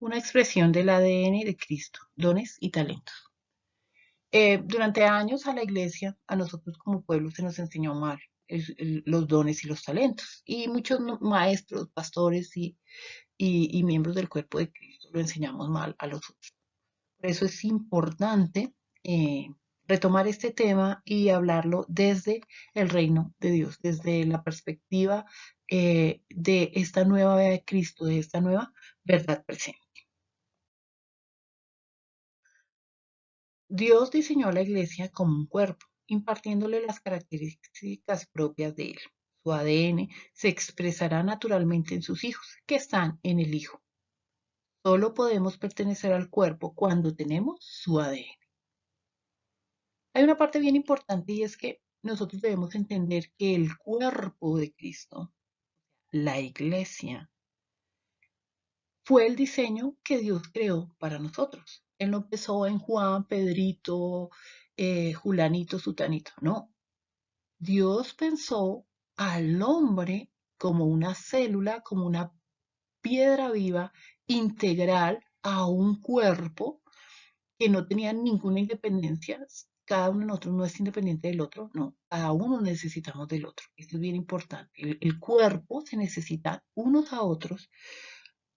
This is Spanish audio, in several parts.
una expresión del ADN de Cristo, dones y talentos. Durante años a la iglesia, a nosotros como pueblo, se nos enseñó mal los dones y los talentos. Y muchos maestros, pastores y miembros del cuerpo de Cristo lo enseñamos mal a los otros. Por eso es importante eh, retomar este tema y hablarlo desde el reino de Dios, desde la perspectiva de esta nueva vida de Cristo, de esta nueva verdad presente. Dios diseñó la iglesia como un cuerpo, impartiéndole las características propias de él. Su ADN se expresará naturalmente en sus hijos, que están en el Hijo. Solo podemos pertenecer al cuerpo cuando tenemos su ADN. Hay una parte bien importante y es que nosotros debemos entender que el cuerpo de Cristo, la iglesia, fue el diseño que Dios creó para nosotros. Él no empezó en Juan, Pedrito, Julanito, Sutanito, no. Dios pensó al hombre como una célula, como una piedra viva, integral a un cuerpo que no tenía ninguna independencia. Cada uno de nosotros no es independiente del otro, no, cada uno necesitamos del otro. Esto es bien importante. El cuerpo se necesita unos a otros,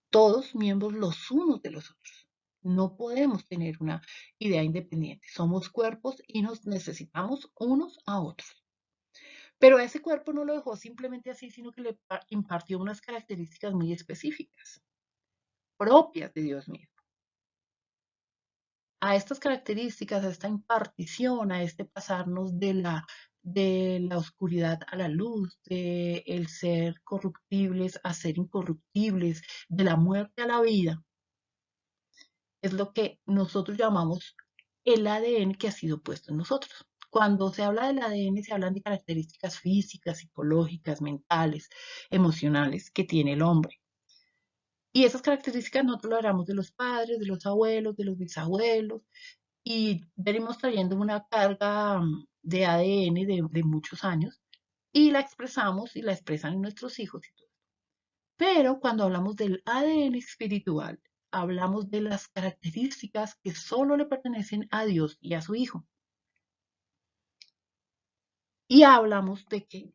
todos miembros los unos de los otros. No podemos tener una idea independiente. Somos cuerpos y nos necesitamos unos a otros. Pero a ese cuerpo no lo dejó simplemente así, sino que le impartió unas características muy específicas, propias de Dios mismo. A estas características, a esta impartición, a este pasarnos de la oscuridad a la luz, de el ser corruptibles a ser incorruptibles, de la muerte a la vida, es lo que nosotros llamamos el ADN que ha sido puesto en nosotros. Cuando se habla del ADN, se hablan de características físicas, psicológicas, mentales, emocionales que tiene el hombre. Y esas características nosotros lo hablamos de los padres, de los abuelos, de los bisabuelos, y venimos trayendo una carga de ADN de muchos años y la expresamos y la expresan nuestros hijos y todo. Pero cuando hablamos del ADN espiritual, hablamos de las características que solo le pertenecen a Dios y a su Hijo. Y hablamos de que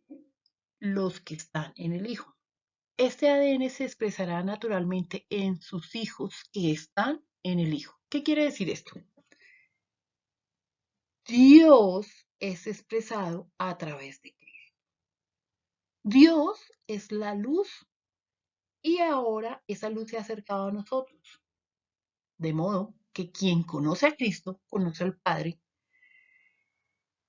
los que están en el Hijo. Este ADN se expresará naturalmente en sus hijos que están en el Hijo. ¿Qué quiere decir esto? Dios es expresado a través de Cristo. Dios es la luz y ahora esa luz se ha acercado a nosotros. De modo que quien conoce a Cristo conoce al Padre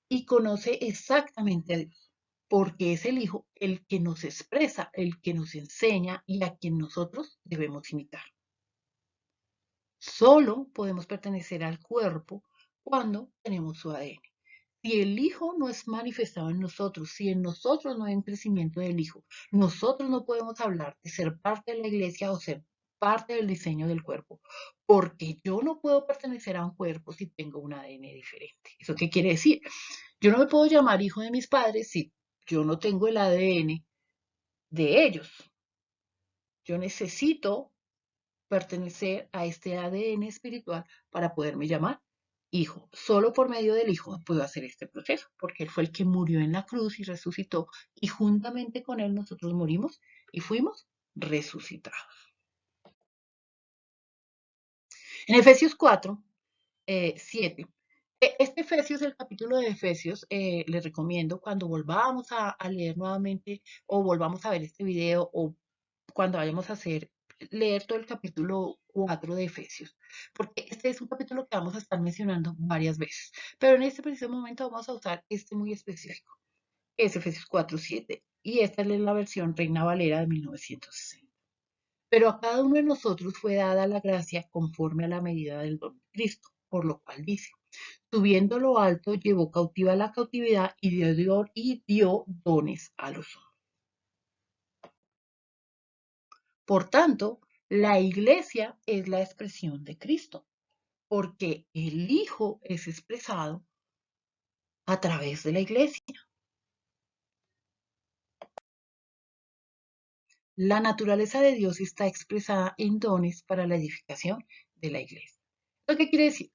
y conoce exactamente a Dios, porque es el Hijo el que nos expresa, el que nos enseña y a quien nosotros debemos imitar. Solo podemos pertenecer al cuerpo cuando tenemos su ADN. Si el Hijo no es manifestado en nosotros, si en nosotros no hay un crecimiento del Hijo, nosotros no podemos hablar de ser parte de la iglesia o ser parte del diseño del cuerpo, porque yo no puedo pertenecer a un cuerpo si tengo un ADN diferente. ¿Eso qué quiere decir? Yo no me puedo llamar hijo de mis padres si yo no tengo el ADN de ellos. Yo necesito pertenecer a este ADN espiritual para poderme llamar hijo. Solo por medio del Hijo puedo hacer este proceso, porque Él fue el que murió en la cruz y resucitó, y juntamente con Él nosotros morimos y fuimos resucitados. En Efesios 4, 7. Este Efesios, el capítulo de Efesios, les recomiendo cuando volvamos a leer nuevamente o volvamos a ver este video o cuando vayamos a leer todo el capítulo 4 de Efesios, porque este es un capítulo que vamos a estar mencionando varias veces, pero en este preciso momento vamos a usar este muy específico, es Efesios 4:7, y esta es la versión Reina Valera de 1960. Pero a cada uno de nosotros fue dada la gracia conforme a la medida del don de Cristo, por lo cual dice, subiendo lo alto, llevó cautiva la cautividad y dio dones a los hombres. Por tanto, la iglesia es la expresión de Cristo, porque el Hijo es expresado a través de la iglesia. La naturaleza de Dios está expresada en dones para la edificación de la iglesia. ¿Lo que quiere decir?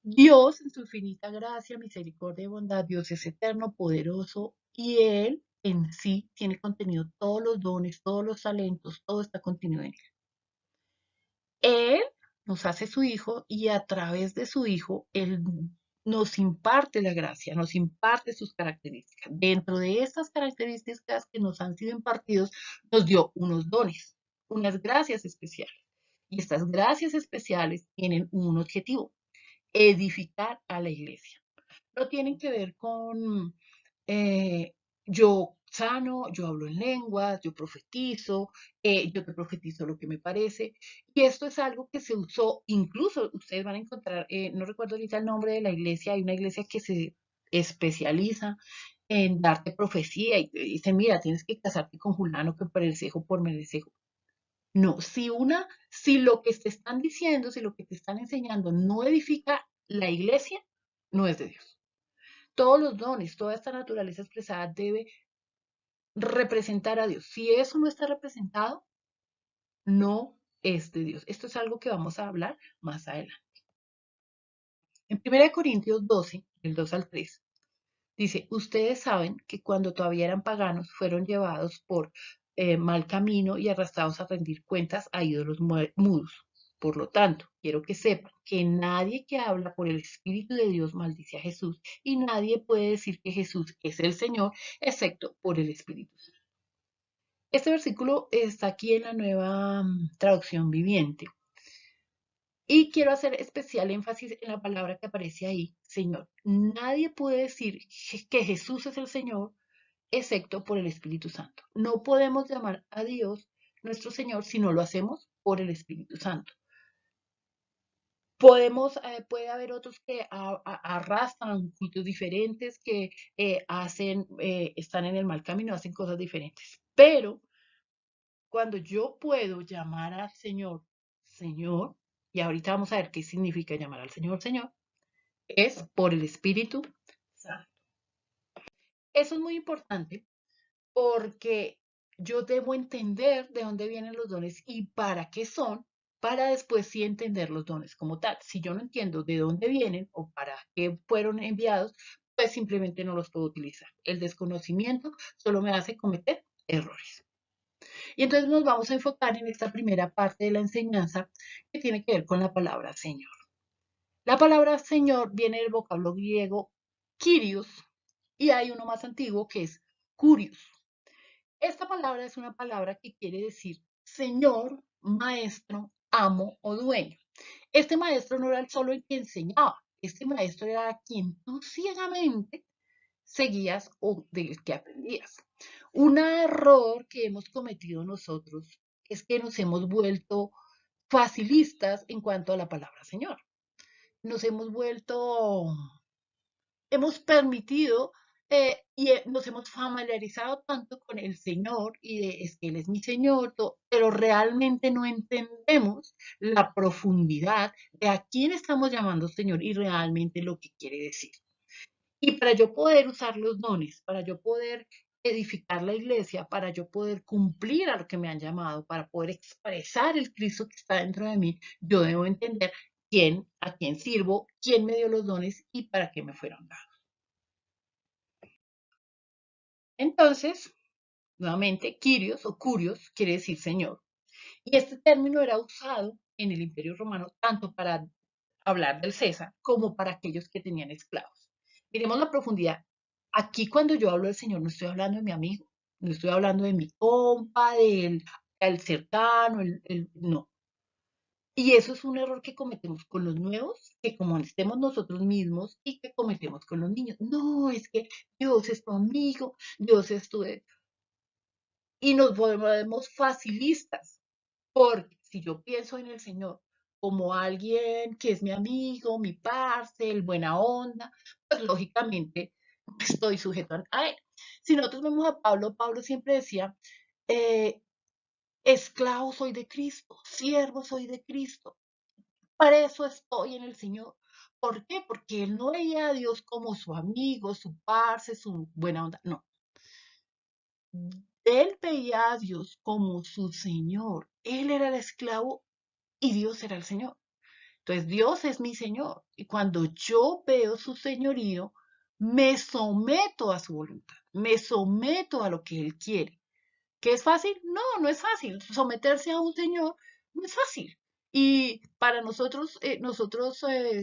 Dios, en su infinita gracia, misericordia y bondad, Dios es eterno, poderoso y Él en sí tiene contenido todos los dones, todos los talentos, todo está contenido en Él. Él nos hace su hijo y a través de su hijo, Él nos imparte la gracia, nos imparte sus características. Dentro de estas características que nos han sido impartidos, nos dio unos dones, unas gracias especiales. Y estas gracias especiales tienen un objetivo, edificar a la iglesia. No tienen que ver con eh, yo sano, yo hablo en lenguas, yo profetizo, yo te profetizo lo que me parece. Y esto es algo que se usó, incluso ustedes van a encontrar, no recuerdo ahorita el nombre de la iglesia, hay una iglesia que se especializa en darte profecía y te dicen, mira, tienes que casarte con Julano que por el cejo, por merecejo. No, si lo que te están diciendo, si lo que te están enseñando no edifica la iglesia, no es de Dios. Todos los dones, toda esta naturaleza expresada debe representar a Dios. Si eso no está representado, no es de Dios. Esto es algo que vamos a hablar más adelante. En 1 Corintios 12, del 2 al 3, dice, ustedes saben que cuando todavía eran paganos fueron llevados por mal camino y arrastrados a rendir cuentas a ídolos mudos. Por lo tanto, quiero que sepan que nadie que habla por el Espíritu de Dios maldice a Jesús y nadie puede decir que Jesús es el Señor excepto por el Espíritu Santo. Este versículo está aquí en la nueva traducción viviente. Y quiero hacer especial énfasis en la palabra que aparece ahí, Señor. Nadie puede decir que Jesús es el Señor excepto por el Espíritu Santo. No podemos llamar a Dios nuestro Señor si no lo hacemos por el Espíritu Santo. Puede haber otros que arrastran cultos diferentes, que están en el mal camino, hacen cosas diferentes. Pero cuando yo puedo llamar al Señor, Señor, y ahorita vamos a ver qué significa llamar al Señor, Señor, es por el Espíritu Santo. Eso es muy importante porque yo debo entender de dónde vienen los dones y para qué son, para después sí entender los dones como tal. Si yo no entiendo de dónde vienen o para qué fueron enviados, pues simplemente no los puedo utilizar. El desconocimiento solo me hace cometer errores. Y entonces nos vamos a enfocar en esta primera parte de la enseñanza que tiene que ver con la palabra Señor. La palabra Señor viene del vocablo griego Kyrios y hay uno más antiguo que es Curios. Esta palabra es una palabra que quiere decir Señor, maestro, amo o dueño. Este maestro no era el solo el que enseñaba, este maestro era quien tú ciegamente seguías o del que aprendías. Un error que hemos cometido nosotros es que nos hemos vuelto facilistas en cuanto a la palabra Señor. Nos hemos vuelto, hemos permitido nos hemos familiarizado tanto con el Señor y es que Él es mi Señor, pero realmente no entendemos la profundidad de a quién estamos llamando Señor y realmente lo que quiere decir. Y para yo poder usar los dones, para yo poder edificar la iglesia, para yo poder cumplir a lo que me han llamado, para poder expresar el Cristo que está dentro de mí, yo debo entender a quién sirvo, quién me dio los dones y para qué me fueron dados. Entonces, nuevamente, Kyrios o Curios quiere decir Señor. Y este término era usado en el Imperio Romano tanto para hablar del César como para aquellos que tenían esclavos. Miremos la profundidad. Aquí cuando yo hablo del Señor no estoy hablando de mi amigo, no estoy hablando de mi compa, del el cercano, no. Y eso es un error que cometemos con los nuevos, que cometemos nosotros mismos y que cometemos con los niños. No, es que Dios es tu amigo, Dios es tu... Y nos volvemos facilistas, porque si yo pienso en el Señor como alguien que es mi amigo, mi parce, el buena onda, pues lógicamente estoy sujeto a él. Si nosotros vemos a Pablo, Pablo siempre decía, eh, esclavo soy de Cristo, siervo soy de Cristo. Para eso estoy en el Señor. ¿Por qué? Porque él no veía a Dios como su amigo, su parce, su buena onda. No. Él veía a Dios como su Señor. Él era el esclavo y Dios era el Señor. Entonces Dios es mi Señor. Y cuando yo veo su señorío, me someto a su voluntad, me someto a lo que Él quiere. ¿Qué es fácil? No, no es fácil. Someterse a un Señor no es fácil. Y para nosotros,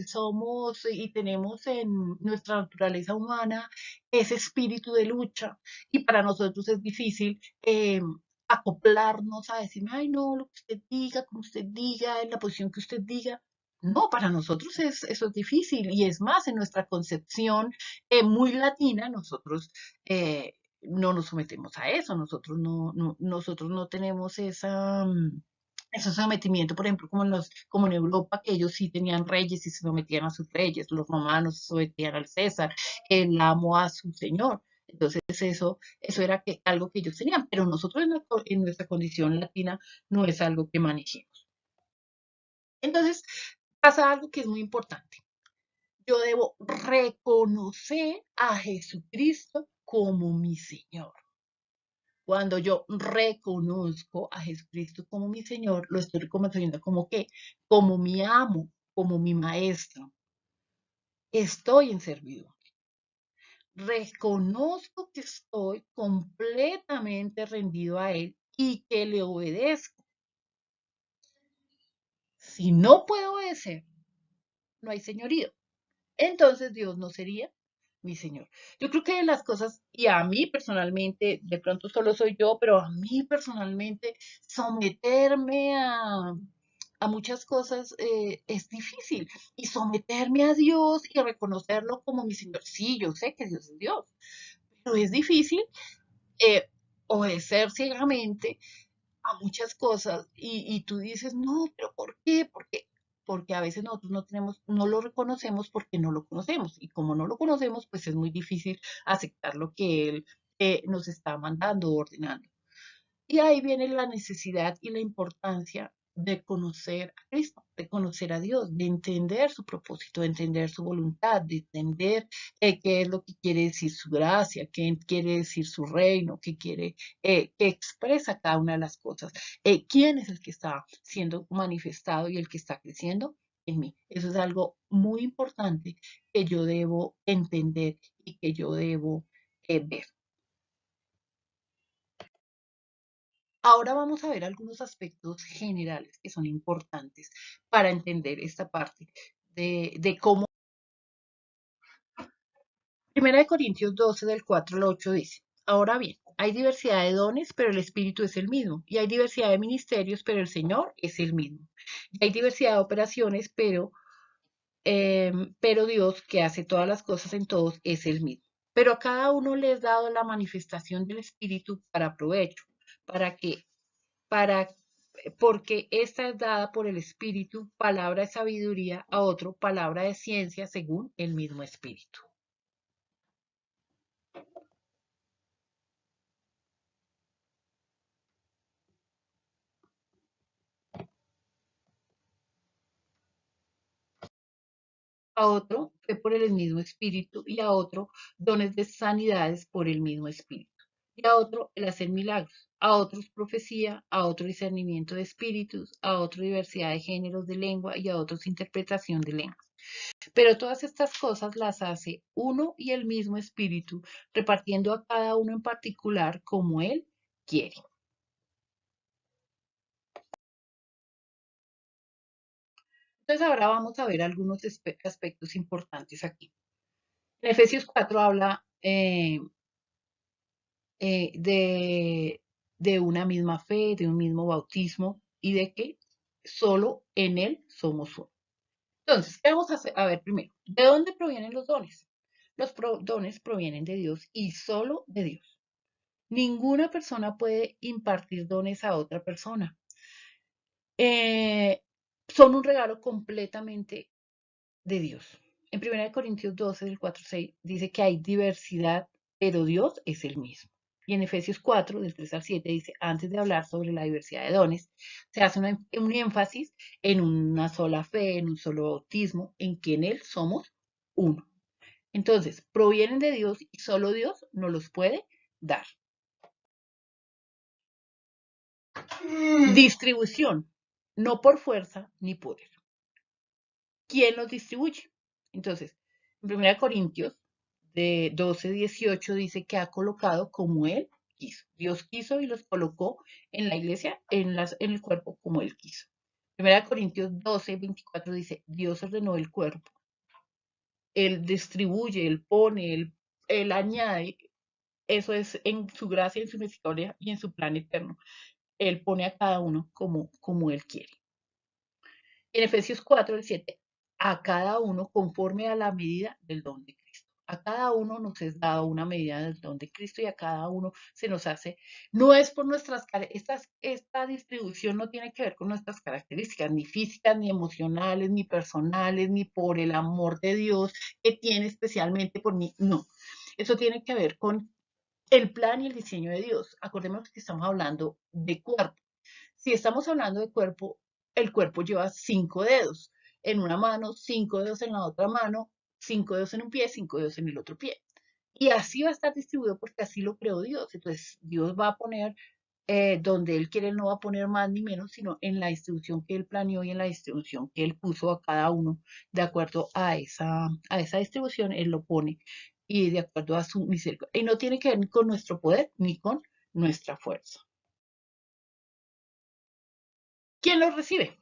somos y tenemos en nuestra naturaleza humana ese espíritu de lucha. Y para nosotros es difícil acoplarnos a decir, ay, no, lo que usted diga, como usted diga, en la posición que usted diga. No, para nosotros eso es difícil. Y es más, en nuestra concepción muy latina, nosotros no nos sometemos a eso, nosotros no tenemos ese sometimiento, por ejemplo, como en Europa, que ellos sí tenían reyes y se sometían a sus reyes, los romanos se sometían al César, el amo a su señor. Entonces eso era algo que ellos tenían, pero nosotros en nuestra condición latina no es algo que manejemos. Entonces pasa algo que es muy importante. Yo debo reconocer a Jesucristo como mi Señor. Cuando yo reconozco a Jesucristo como mi Señor, lo estoy reconociendo como que, como mi amo, como mi maestro. Estoy en servidumbre. Reconozco que estoy completamente rendido a Él y que le obedezco. Si no puedo obedecer, no hay señorío. Entonces Dios no sería mi Señor. Yo creo que las cosas, y a mí personalmente, de pronto solo soy yo, pero a mí personalmente, someterme a muchas cosas es difícil. Y someterme a Dios y reconocerlo como mi Señor. Sí, yo sé que Dios es Dios, pero es difícil eh, obedecer ciegamente a muchas cosas y tú dices, no, pero ¿por qué? Porque a veces nosotros no lo reconocemos porque no lo conocemos y como no lo conocemos, pues es muy difícil aceptar lo que Él nos está mandando o ordenando. Y ahí viene la necesidad y la importancia de conocer a Cristo, de conocer a Dios, de entender su propósito, de entender su voluntad, de entender qué es lo que quiere decir su gracia, qué quiere decir su reino, qué expresa cada una de las cosas, quién es el que está siendo manifestado y el que está creciendo en mí. Eso es algo muy importante que yo debo entender y que yo debo ver. Ahora vamos a ver algunos aspectos generales que son importantes para entender esta parte de cómo. Primera de Corintios 12 del 4 al 8 dice, ahora bien, hay diversidad de dones, pero el Espíritu es el mismo. Y hay diversidad de ministerios, pero el Señor es el mismo. Y hay diversidad de operaciones, pero Dios, que hace todas las cosas en todos, es el mismo. Pero a cada uno le es dado la manifestación del Espíritu para provecho, para que para, porque esta es dada por el Espíritu, palabra de sabiduría, a otro palabra de ciencia según el mismo Espíritu. A otro fue por el mismo Espíritu y a otro dones de sanidades por el mismo Espíritu. Y a otro el hacer milagros, a otros profecía, a otro discernimiento de espíritus, a otro diversidad de géneros de lengua y a otros interpretación de lenguas. Pero todas estas cosas las hace uno y el mismo Espíritu, repartiendo a cada uno en particular como Él quiere. Entonces ahora vamos a ver algunos aspectos importantes aquí. En Efesios 4 habla de una misma fe, de un mismo bautismo y de que solo en Él somos uno. Entonces, ¿qué vamos a hacer? A ver primero, ¿de dónde provienen los dones? Dones provienen de Dios y solo de Dios. Ninguna persona puede impartir dones a otra persona. Eh, Son un regalo completamente de Dios. En 1 Corintios 12, del 4 al 6, dice que hay diversidad, pero Dios es el mismo. Y en Efesios 4, del 3 al 7, dice, antes de hablar sobre la diversidad de dones, se hace un énfasis en una sola fe, en un solo bautismo, en que en Él somos uno. Entonces, provienen de Dios y solo Dios nos los puede dar. Distribución, no por fuerza ni poder. ¿Quién los distribuye? Entonces, en 1 Corintios de 12:18 dice que ha colocado como Él quiso. Dios quiso y los colocó en la iglesia, en el cuerpo como Él quiso. 1 Corintios 12:24 dice, Dios ordenó el cuerpo. Él distribuye, Él pone, Él añade. Eso es en su gracia, en su misericordia y en su plan eterno. Él pone a cada uno como Él quiere. En Efesios 4:7, a cada uno conforme a la medida del don de Cristo. A cada uno nos es dado una medida del don de Cristo y a cada uno se nos hace, no es por nuestras, esta distribución no tiene que ver con nuestras características, ni físicas, ni emocionales, ni personales, ni por el amor de Dios que tiene especialmente por mí, no. Eso tiene que ver con el plan y el diseño de Dios. Acordémonos que estamos hablando de cuerpo. Si estamos hablando de cuerpo, el cuerpo lleva 5 dedos en una mano, 5 dedos en la otra mano, 5 dedos en un pie, 5 dedos en el otro pie. Y así va a estar distribuido porque así lo creó Dios. Entonces, Dios va a poner donde Él quiere, no va a poner más ni menos, sino en la distribución que Él planeó y en la distribución que Él puso a cada uno. De acuerdo a esa distribución, Él lo pone y de acuerdo a su misericordia. Y no tiene que ver ni con nuestro poder ni con nuestra fuerza. ¿Quién lo recibe?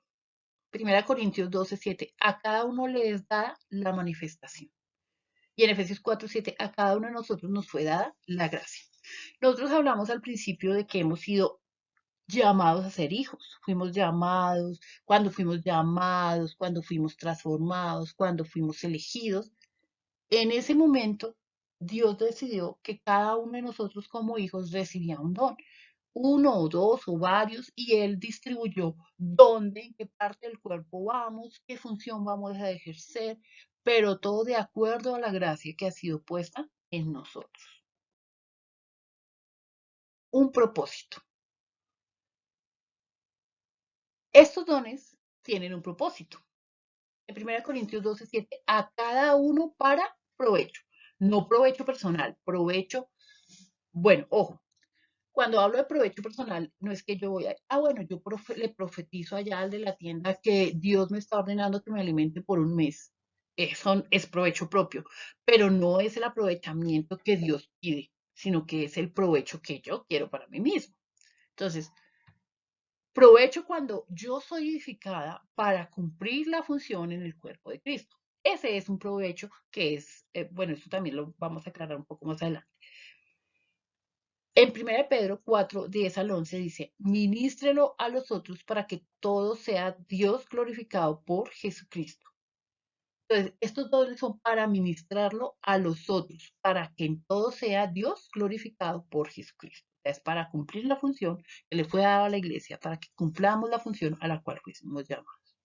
1 Corintios 12:7, a cada uno le es dada la manifestación. Y en Efesios 4:7, a cada uno de nosotros nos fue dada la gracia. Nosotros hablamos al principio de que hemos sido llamados a ser hijos. Fuimos llamados, cuando fuimos transformados, cuando fuimos elegidos. En ese momento, Dios decidió que cada uno de nosotros como hijos recibía un don, uno o dos o varios, y Él distribuyó dónde, en qué parte del cuerpo vamos, qué función vamos a ejercer, pero todo de acuerdo a la gracia que ha sido puesta en nosotros. Un propósito. Estos dones tienen un propósito. En 1 Corintios 12:7, a cada uno para provecho, no provecho personal, provecho, bueno, ojo, cuando hablo de provecho personal, no es que yo voy bueno, yo le profetizo allá al de la tienda que Dios me está ordenando que me alimente por un mes. Eso es provecho propio, pero no es el aprovechamiento que Dios pide, sino que es el provecho que yo quiero para mí mismo. Entonces, provecho cuando yo soy edificada para cumplir la función en el cuerpo de Cristo. Ese es un provecho que es, bueno, esto también lo vamos a aclarar un poco más adelante. En 1 Pedro 4:10 al 11 dice, ministrelo a los otros para que todo sea Dios glorificado por Jesucristo. Entonces, estos dones son para ministrarlo a los otros, para que en todo sea Dios glorificado por Jesucristo. Es para cumplir la función que le fue dada a la iglesia, para que cumplamos la función a la cual fuimos llamados.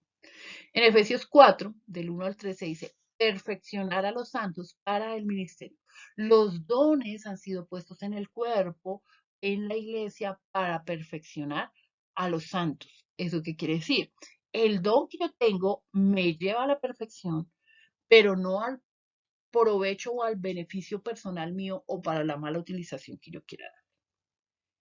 En Efesios 4, del 1 al 13 dice, perfeccionar a los santos para el ministerio. Los dones han sido puestos en el cuerpo, en la iglesia, para perfeccionar a los santos. ¿Eso qué quiere decir? El don que yo tengo me lleva a la perfección, pero no al provecho o al beneficio personal mío o para la mala utilización que yo quiera dar.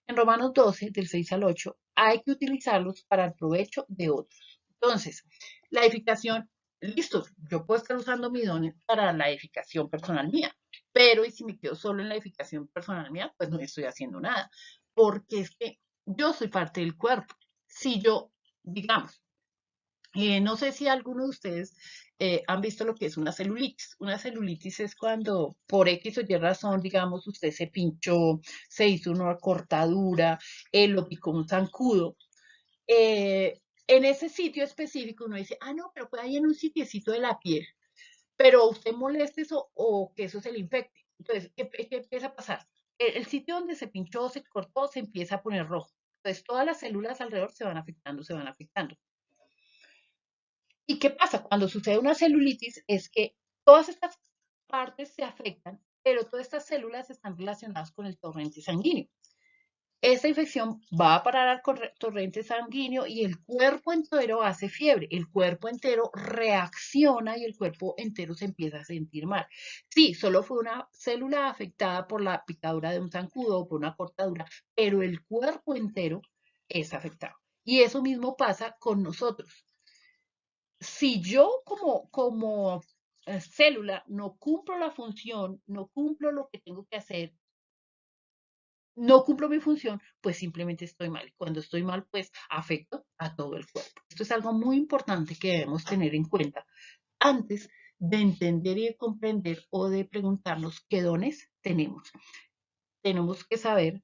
En Romanos 12, del 6 al 8, hay que utilizarlos para el provecho de otros. Entonces, la edificación, listo, yo puedo estar usando mi don para la edificación personal mía, pero y si me quedo solo en la edificación personal mía, pues no estoy haciendo nada, porque es que yo soy parte del cuerpo. Si yo, digamos, no sé si alguno de ustedes han visto lo que es una celulitis. Una celulitis es cuando por X o Y razón, digamos, usted se pinchó, se hizo una cortadura, lo picó un zancudo. En ese sitio específico uno dice, no, pero puede ir en un sitiecito de la piel, pero usted moleste eso o que eso se le infecte. Entonces, ¿qué empieza a pasar? El sitio donde se pinchó, se cortó, se empieza a poner rojo. Entonces, todas las células alrededor se van afectando, se van afectando. ¿Y qué pasa? Cuando sucede una celulitis es que todas estas partes se afectan, pero todas estas células están relacionadas con el torrente sanguíneo. Esta infección va a parar al torrente sanguíneo y el cuerpo entero hace fiebre, el cuerpo entero reacciona y el cuerpo entero se empieza a sentir mal. Sí, solo fue una célula afectada por la picadura de un zancudo o por una cortadura, pero el cuerpo entero es afectado. Y eso mismo pasa con nosotros. Si yo como célula no cumplo la función, no cumplo lo que tengo que hacer, no cumplo mi función, pues simplemente estoy mal. Cuando estoy mal, pues afecto a todo el cuerpo. Esto es algo muy importante que debemos tener en cuenta antes de entender y de comprender o de preguntarnos qué dones tenemos. Tenemos que saber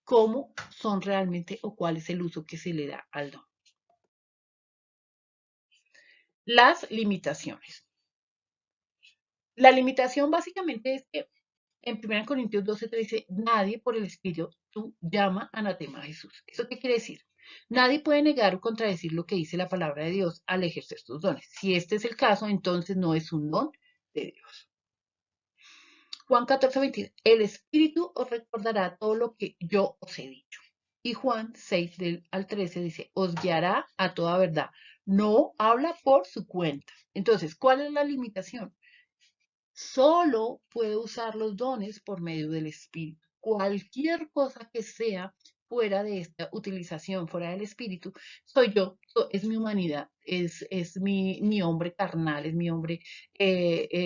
cómo son realmente o cuál es el uso que se le da al don. Las limitaciones. La limitación básicamente es que en 1 Corintios 12 te dice, nadie por el Espíritu llama anatema a Jesús. ¿Eso qué quiere decir? Nadie puede negar o contradecir lo que dice la palabra de Dios al ejercer sus dones. Si este es el caso, entonces no es un don de Dios. Juan 14, 22. El Espíritu os recordará todo lo que yo os he dicho. Y Juan 6 al 13 dice, os guiará a toda verdad. No habla por su cuenta. Entonces, ¿cuál es la limitación? Solo puede usar los dones por medio del Espíritu. Cualquier cosa que sea fuera de esta utilización, fuera del Espíritu, soy yo, es mi humanidad, es mi hombre carnal, es mi hombre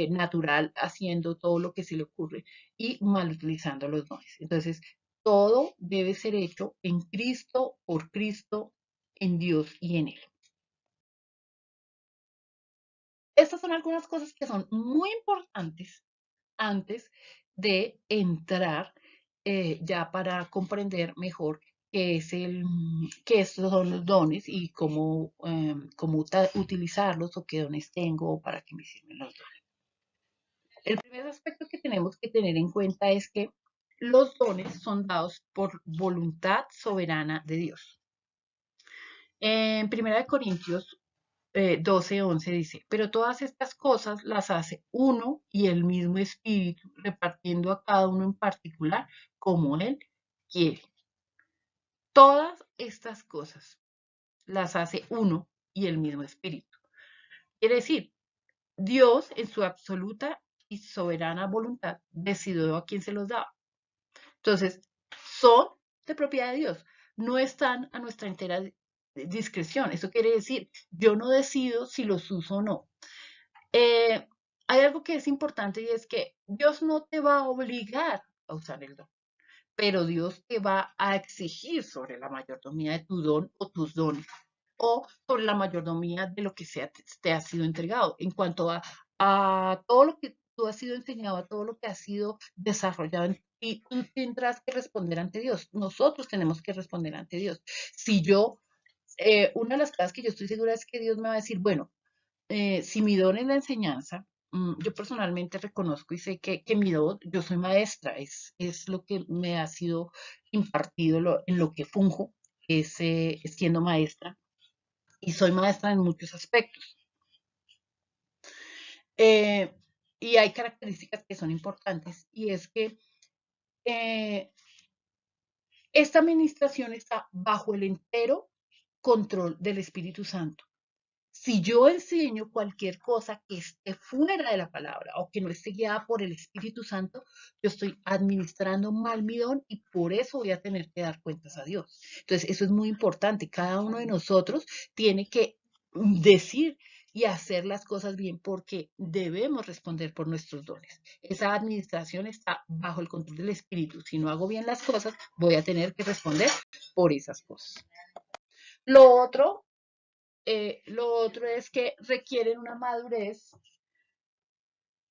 natural haciendo todo lo que se le ocurre y mal utilizando los dones. Entonces, todo debe ser hecho en Cristo, por Cristo, en Dios y en Él. Estas son algunas cosas que son muy importantes antes de entrar ya para comprender mejor qué son los dones y cómo utilizarlos o qué dones tengo o para qué me sirven los dones. El primer aspecto que tenemos que tener en cuenta es que los dones son dados por voluntad soberana de Dios. En 1 Corintios 12:11 dice, pero todas estas cosas las hace uno y el mismo Espíritu, repartiendo a cada uno en particular como Él quiere. Todas estas cosas las hace uno y el mismo Espíritu. Quiere decir, Dios en su absoluta y soberana voluntad decidió a quién se los daba. Entonces, son de propiedad de Dios, no están a nuestra entera discreción. Eso quiere decir, yo no decido si los uso o no. Eh, Hay algo que es importante y es que Dios no te va a obligar a usar el don, pero Dios te va a exigir sobre la mayordomía de tu don o tus dones, o sobre la mayordomía de lo que sea, te ha sido entregado. En cuanto a todo lo que tú has sido enseñado, a todo lo que has sido desarrollado en ti, tú tendrás que responder ante Dios. Nosotros tenemos que responder ante Dios. Si yo, una de las cosas que yo estoy segura es que Dios me va a decir, bueno, si mi don es la enseñanza, yo personalmente reconozco y sé que mi don, yo soy maestra, es lo que me ha sido impartido, en lo que funjo, es siendo maestra, y soy maestra en muchos aspectos. Eh, y hay características que son importantes, y es que eh, esta administración está bajo el entero control del Espíritu Santo. Si yo enseño cualquier cosa que esté fuera de la palabra o que no esté guiada por el Espíritu Santo, yo estoy administrando mal mi don y por eso voy a tener que dar cuentas a Dios. Entonces, eso es muy importante. Cada uno de nosotros tiene que decir y hacer las cosas bien porque debemos responder por nuestros dones. Esa administración está bajo el control del Espíritu. Si no hago bien las cosas, voy a tener que responder por esas cosas. Lo otro es que requieren una madurez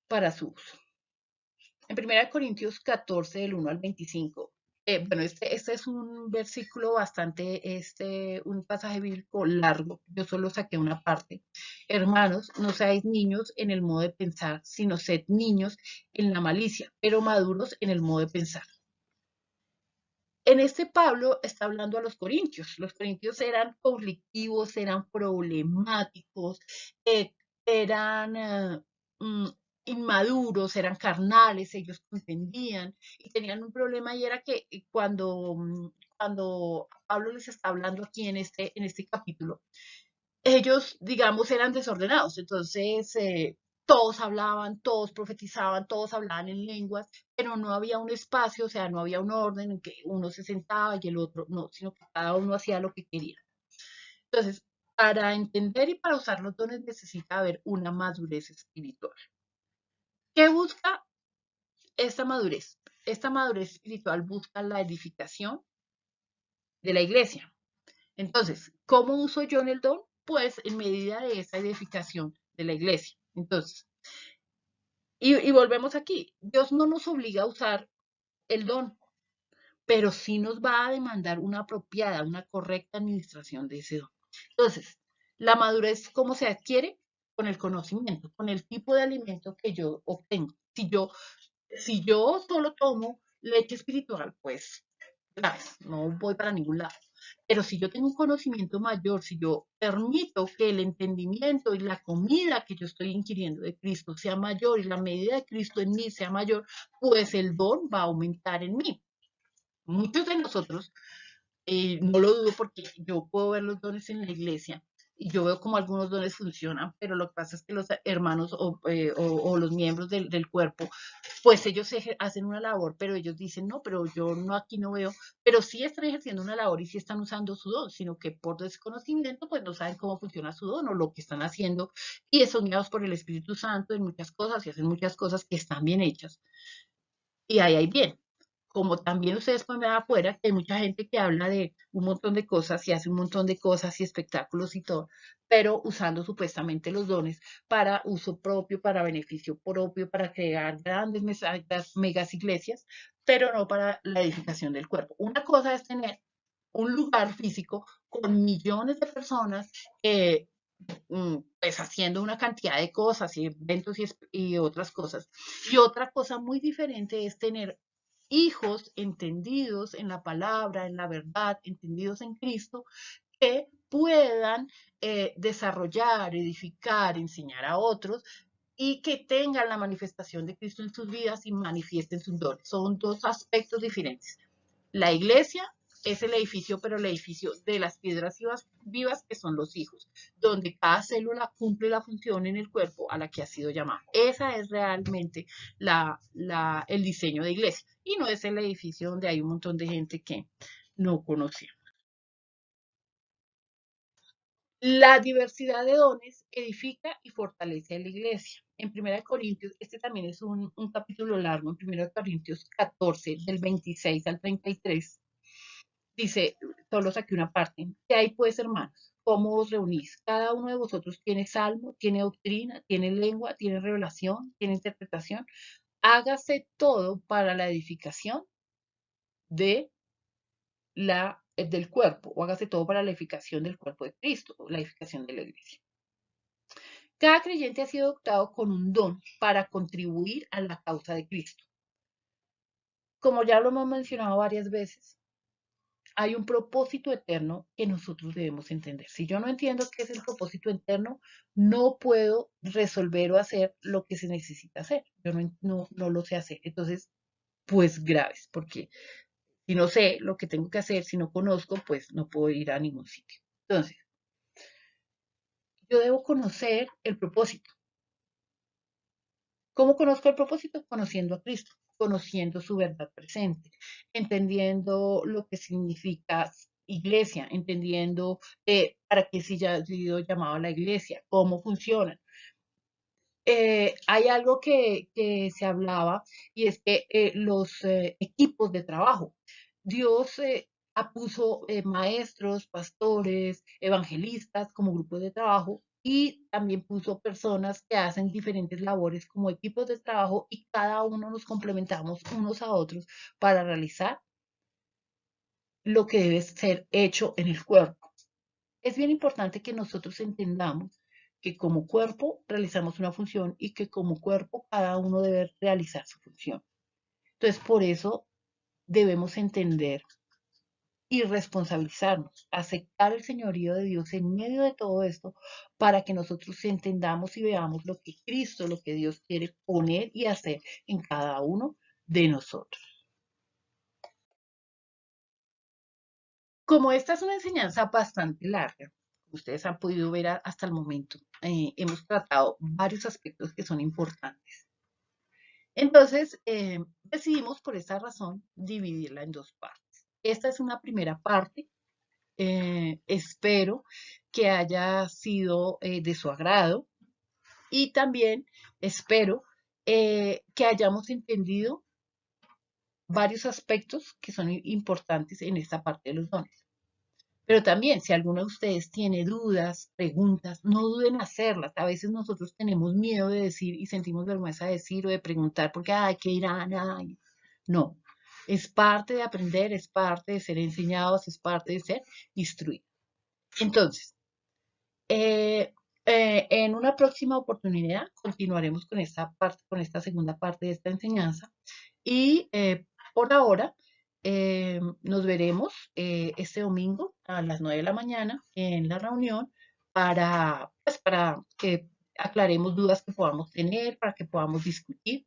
para su uso. En 1 Corintios 14, del 1 al 25, bueno, este es un versículo bastante, un pasaje bíblico largo, yo solo saqué una parte. Hermanos, no seáis niños en el modo de pensar, sino sed niños en la malicia, pero maduros en el modo de pensar. En este Pablo está hablando a los corintios. Los corintios eran conflictivos, eran problemáticos, eh, eran mm, inmaduros, eran carnales, ellos contendían y tenían un problema y era que cuando Pablo les está hablando aquí en este capítulo, ellos, digamos, eran desordenados. Entonces, todos hablaban, todos profetizaban, todos hablaban en lenguas, pero no había un espacio, o sea, no había un orden en que uno se sentaba y el otro no, sino que cada uno hacía lo que quería. Entonces, para entender y para usar los dones necesita haber una madurez espiritual. ¿Qué busca esta madurez? Esta madurez espiritual busca la edificación de la iglesia. Entonces, ¿cómo uso yo en el don? Pues en medida de esa edificación de la iglesia. Entonces, y volvemos aquí, Dios no nos obliga a usar el don, pero sí nos va a demandar una apropiada, una correcta administración de ese don. Entonces, la madurez, ¿cómo se adquiere? Con el conocimiento, con el tipo de alimento que yo obtengo. Si yo solo tomo leche espiritual, pues no voy para ningún lado. Pero si yo tengo un conocimiento mayor, si yo permito que el entendimiento y la comida que yo estoy ingiriendo de Cristo sea mayor y la medida de Cristo en mí sea mayor, pues el don va a aumentar en mí. Muchos de nosotros, no lo dudo porque yo puedo ver los dones en la iglesia y yo veo como algunos dones funcionan, pero lo que pasa es que los hermanos o los miembros del cuerpo, pues ellos hacen una labor, pero ellos dicen, no, pero yo no aquí no veo, pero sí están ejerciendo una labor y sí están usando su don, sino que por desconocimiento, pues no saben cómo funciona su don o lo que están haciendo y son guiados por el Espíritu Santo en muchas cosas y hacen muchas cosas que están bien hechas. Y ahí hay bien. Como también ustedes pueden ver afuera, que hay mucha gente que habla de un montón de cosas y hace un montón de cosas y espectáculos y todo, pero usando supuestamente los dones para uso propio, para beneficio propio, para crear grandes megas iglesias, pero no para la edificación del cuerpo. Una cosa es tener un lugar físico con millones de personas pues haciendo una cantidad de cosas y eventos y otras cosas. Y otra cosa muy diferente es tener hijos entendidos en la palabra, en la verdad, entendidos en Cristo, que puedan desarrollar, edificar, enseñar a otros y que tengan la manifestación de Cristo en sus vidas y manifiesten sus dones. Son dos aspectos diferentes. La iglesia es el edificio, pero el edificio de las piedras vivas que son los hijos, donde cada célula cumple la función en el cuerpo a la que ha sido llamada. Esa es realmente el diseño de iglesia y no es el edificio donde hay un montón de gente que no conoce. La diversidad de dones edifica y fortalece a la iglesia. En 1 Corintios, este también es un capítulo largo, en 1 Corintios 14, del 26 al 33, dice, solo saqué una parte. ¿Qué hay pues, hermanos? ¿Cómo os reunís? Cada uno de vosotros tiene salmo, tiene doctrina, tiene lengua, tiene revelación, tiene interpretación. Hágase todo para la edificación de del cuerpo, o hágase todo para la edificación del cuerpo de Cristo, o la edificación de la iglesia. Cada creyente ha sido dotado con un don para contribuir a la causa de Cristo. Como ya lo hemos mencionado varias veces, hay un propósito eterno que nosotros debemos entender. Si yo no entiendo qué es el propósito eterno, no puedo resolver o hacer lo que se necesita hacer. Yo no lo sé hacer. Entonces, pues graves, porque si no sé lo que tengo que hacer, si no conozco, pues no puedo ir a ningún sitio. Entonces, yo debo conocer el propósito. ¿Cómo conozco el propósito? Conociendo a Cristo, conociendo su verdad presente, entendiendo lo que significa iglesia, entendiendo para qué se ha sido llamado a la iglesia, cómo funciona. Hay algo que se hablaba y es que los equipos de trabajo, Dios puso maestros, pastores, evangelistas como grupos de trabajo y también puso personas que hacen diferentes labores como equipos de trabajo y cada uno nos complementamos unos a otros para realizar lo que debe ser hecho en el cuerpo. Es bien importante que nosotros entendamos que como cuerpo realizamos una función y que como cuerpo cada uno debe realizar su función. Entonces, por eso debemos entender y responsabilizarnos, aceptar el señorío de Dios en medio de todo esto para que nosotros entendamos y veamos lo que Cristo, lo que Dios quiere poner y hacer en cada uno de nosotros. Como esta es una enseñanza bastante larga, Ustedes han podido ver hasta el momento. Hemos tratado varios aspectos que son importantes. Entonces, decidimos por esta razón dividirla en dos partes. Esta es una primera parte. Espero que haya sido de su agrado y también espero que hayamos entendido varios aspectos que son importantes en esta parte de los dones. Pero también, si alguno de ustedes tiene dudas, preguntas, no duden en hacerlas. A veces nosotros tenemos miedo de decir y sentimos vergüenza de decir o de preguntar porque, ay, ¿qué dirán? Ay. No, es parte de aprender, es parte de ser enseñados, es parte de ser instruidos. Entonces, eh, en una próxima oportunidad continuaremos con esta parte, con esta segunda parte de esta enseñanza y por ahora nos veremos este domingo a las 9 de la mañana en la reunión para que aclaremos dudas que podamos tener, para que podamos discutir.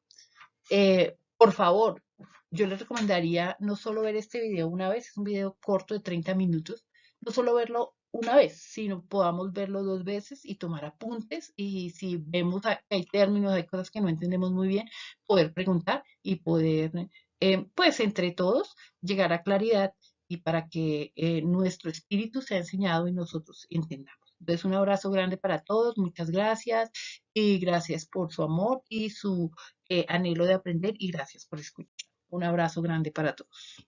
Por favor, yo les recomendaría no solo ver este video una vez, es un video corto de 30 minutos, no solo verlo una vez, sino podamos verlo dos veces y tomar apuntes y si vemos que hay términos, hay cosas que no entendemos muy bien, poder preguntar y poder, pues entre todos, llegar a claridad y para que nuestro espíritu sea enseñado y nosotros entendamos. Entonces, un abrazo grande para todos, muchas gracias y gracias por su amor y su anhelo de aprender y gracias por escuchar. Un abrazo grande para todos.